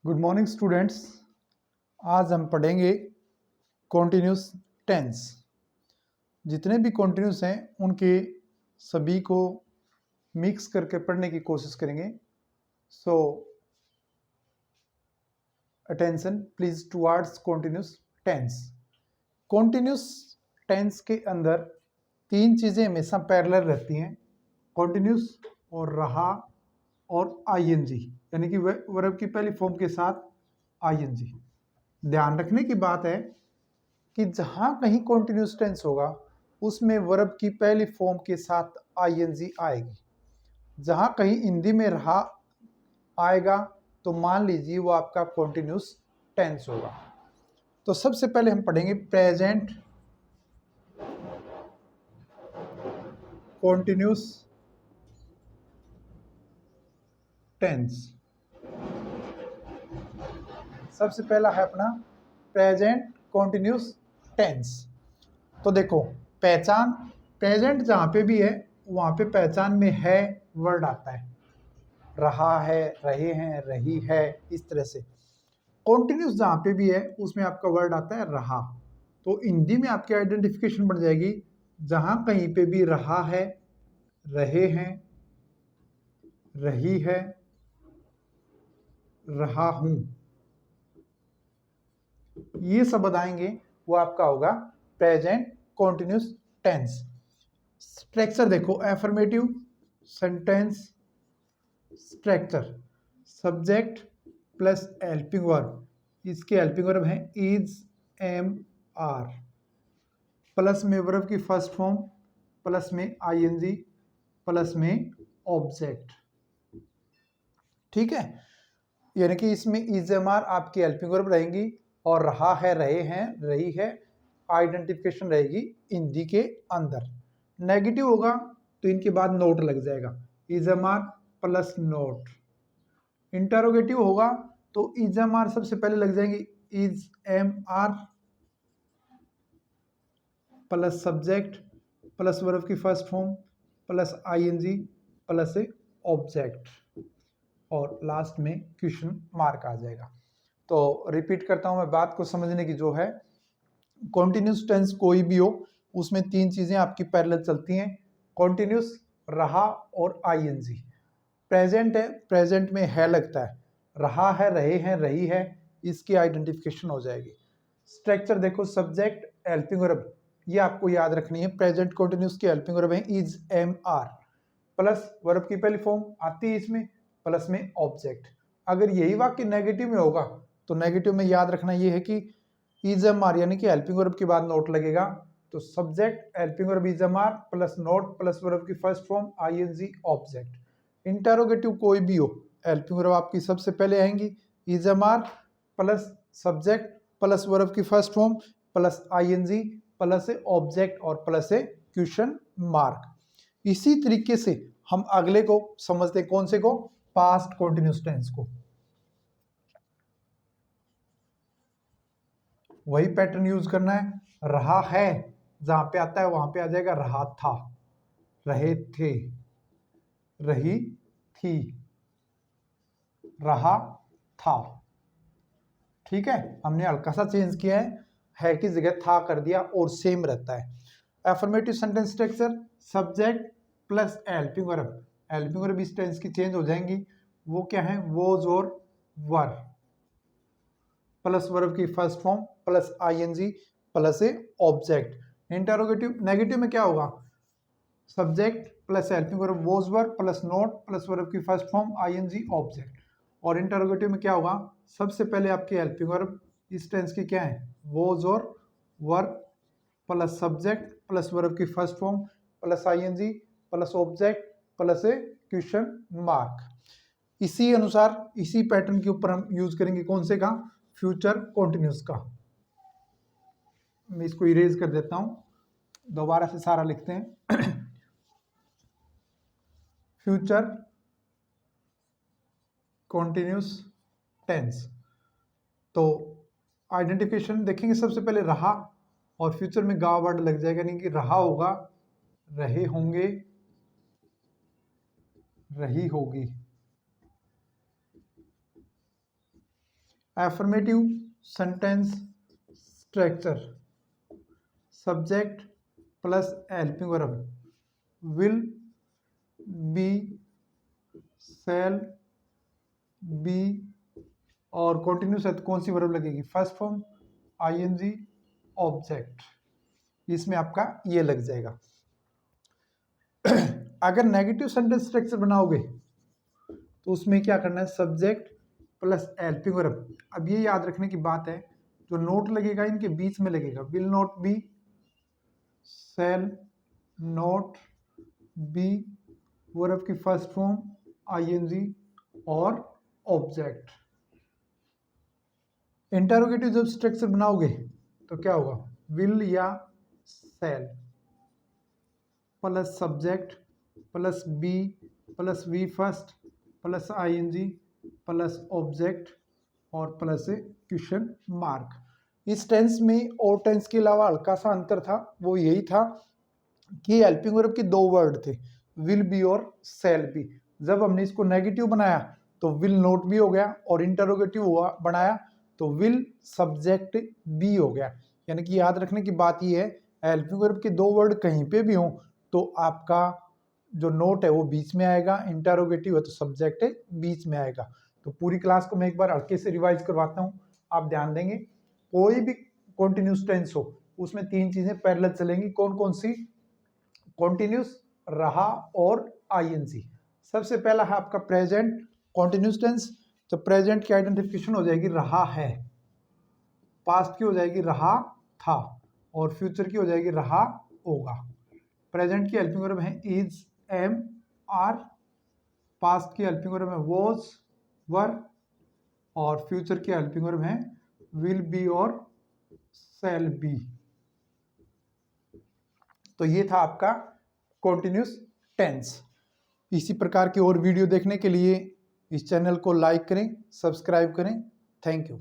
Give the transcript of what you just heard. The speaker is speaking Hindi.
Good morning students. आज हम पढ़ेंगे कॉन्टिन्यूस टेंस। जितने भी कॉन्टिन्यूस हैं उनके सभी को मिक्स करके पढ़ने की कोशिश करेंगे। So attention please towards continuous tense. Continuous tense के अंदर तीन चीज़ें हमेशा पैरेलल रहती हैं, कॉन्टिन्यूस और रहा और आईएनजी, यानी कि वर्ब की पहली फॉर्म के साथ आईएनजी। ध्यान रखने की बात है कि जहां कहीं कॉन्टिन्यूस टेंस होगा उसमें वर्ब की पहली फॉर्म के साथ आईएनजी आएगी। जहां कहीं हिंदी में रहा आएगा तो मान लीजिए वो आपका कॉन्टिन्यूस टेंस होगा। तो सबसे पहले हम पढ़ेंगे प्रेजेंट कॉन्टिन्यूस टेंस। सबसे पहला है अपना प्रेजेंट कॉन्टिन्यूस टेंस। तो देखो, पहचान प्रेजेंट जहां पे भी है वहां पे पहचान में है वर्ड आता है, रहा है, रहे हैं, रही है, इस तरह से। कॉन्टिन्यूस जहां पे भी है उसमें आपका वर्ड आता है रहा। तो हिंदी में आपकी आइडेंटिफिकेशन बन जाएगी, जहां कहीं पे भी रहा है, रहे हैं, रही है, रहा हूं, ये सब बताएंगे वो आपका होगा प्रेजेंट कॉन्टिन्यूस टेंस। स्ट्रक्चर देखो, affirmative sentence structure, subject plus helping verb, इसके हेल्पिंग वर्ब हैं इज, एम, आर, प्लस में वर्ब की फर्स्ट फॉर्म, प्लस में आईएनजी, प्लस में ऑब्जेक्ट। ठीक है, यानी कि इसमें इज, एम, आर आपकी हेल्पिंग वर्ब रहेंगी और रहा है, रहे हैं, रही है आइडेंटिफिकेशन रहेगी हिंदी के अंदर। नेगेटिव होगा तो इनके बाद नोट लग जाएगा, is, am, are plus not. Interrogative होगा तो इज, एम, आर सबसे पहले लग जाएंगे, is, am, are plus subject plus verb की first form plus ING plus object और लास्ट में क्वेश्चन मार्क आ जाएगा। तो रिपीट करता हूं मैं बात को समझने की, जो है कॉन्टिन्यूस टेंस कोई भी हो उसमें तीन चीजें आपकी पैरेलल चलती हैं, कॉन्टिन्यूस, रहा और आईएनजी। प्रेजेंट है, प्रेजेंट में है लगता है, रहा है, रहे हैं, रही है, इसकी आइडेंटिफिकेशन हो जाएगी। स्ट्रक्चर देखो, सब्जेक्ट, हेल्पिंग वर्ब, ये आपको याद रखनी है। प्रेजेंट कॉन्टिन्यूस की हेल्पिंग वर्ब है is, am, are, plus verb की पहली फॉर्म आती है इसमें, प्लस में ऑब्जेक्ट। अगर यही वाक्य नेगेटिव में होगा तो नेगेटिव में याद रखना ये है कि इज, एम, आर यानी कि हेल्पिंग वर्ब के बाद नोट लगेगा। तो subject, helping verb is, am, are plus not plus verb की first form ING object. Interrogative कोई भी हो, हेल्पिंग वर्ब आपकी सबसे पहले आएंगी, is, am, are plus subject plus verb की first form plus ING plus object और प्लस क्वेश्चन मार्क। इसी तरीके से हम अगले को समझते, कौन से को, पास्ट कॉन्टिन्यूस टेंस को। वही पैटर्न यूज करना है, रहा है जहां पे आता है वहां पे आ जाएगा रहा था, रहे थे, रही थी, रहा था। ठीक है, हमने हल्का सा चेंज किया है की जगह था कर दिया और सेम रहता है। Affirmative sentence structure, subject plus helping verb, helping verb इस टेंस की चेंज हो जाएंगी, वो क्या है, वोज और वर, प्लस वर्ब की first form plus ING plus object. Interrogative negative में क्या होगा, subject plus helping verb was were plus not plus verb की फर्स्ट फॉर्म आईएनजी ऑब्जेक्ट। और इंटरोगेटिव में क्या होगा, सबसे पहले आपकी हेल्पिंग वर्ब इस टेंस की क्या है, वोज और were plus subject plus verb की first form plus ING plus object plus question mark. इसी अनुसार इसी पैटर्न के ऊपर हम यूज करेंगे कौन से का, फ्यूचर कॉन्टिन्यूस का। मैं इसको इरेज कर देता हूं, दोबारा से सारा लिखते हैं। Future continuous tense. तो आइडेंटिफिकेशन देखेंगे, सबसे पहले रहा और फ्यूचर में गा वर्ड लग जाएगा, यानी कि रहा होगा, रहे होंगे, रही होगी। Affirmative sentence structure, subject plus helping verb, will be, shall be, और कॉन्टिन्यूस है तो कौन सी वर्ब लगेगी, फर्स्ट फॉर्म, आईएनजी, ऑब्जेक्ट, इसमें आपका ये लग जाएगा। अगर नेगेटिव सेंटेंस स्ट्रक्चर बनाओगे तो उसमें क्या करना है, सब्जेक्ट प्लस हेल्पिंग वर्ब। अब ये याद रखने की बात है, जो नोट लगेगा इनके बीच में लगेगा, will not be, shall not be, verb की फर्स्ट फॉर्म आईएनजी और ऑब्जेक्ट। इंटरोगेटिव जब स्ट्रक्चर बनाओगे तो क्या होगा, विल या shall plus subject plus be plus V first plus ING plus object और प्लस क्वेश्चन मार्क। इस टेंस में और टेंस के अलावा हल्का सा अंतर था, वो यही था कि हेल्पिंग वर्ब के दो वर्ड थे, विल बी और शैल बी। जब हमने इसको नेगेटिव बनाया तो विल नॉट बी हो गया, और इंटरोगेटिव हुआ बनाया तो विल सब्जेक्ट बी हो गया। यानी कि याद रखने की बात यह है, हेल्पिंग वर्ब के दो वर्ड कहीं पे भी हों तो आपका जो नोट है वो बीच में आएगा, इंटरोगेटिव है तो सब्जेक्ट बीच में आएगा। तो पूरी क्लास को मैं एक बार हल्के से रिवाइज करवाता हूँ, आप ध्यान देंगे। कोई भी कॉन्टिन्यूस टेंस हो उसमें तीन चीजें पैरेलल चलेंगी, कौन कौन सी, कॉन्टिन्यूस, रहा और आईएनजी। सबसे पहला है आपका प्रेजेंट कॉन्टिन्यूस टेंस, तो प्रेजेंट की आइडेंटिफिकेशन हो जाएगी रहा है, पास्ट की हो जाएगी रहा था, और फ्यूचर की हो जाएगी रहा होगा। प्रेजेंट की हेल्पिंग वर्ब है इज, एम, आर, पास्ट की हेल्पिंग वर्ब है वॉज, वर, और फ्यूचर की हेल्पिंग वर्ब है विल बी और शैल बी। तो ये था आपका कॉन्टिन्यूस टेंस। इसी प्रकार की और वीडियो देखने के लिए इस चैनल को लाइक करें, सब्सक्राइब करें। Thank you.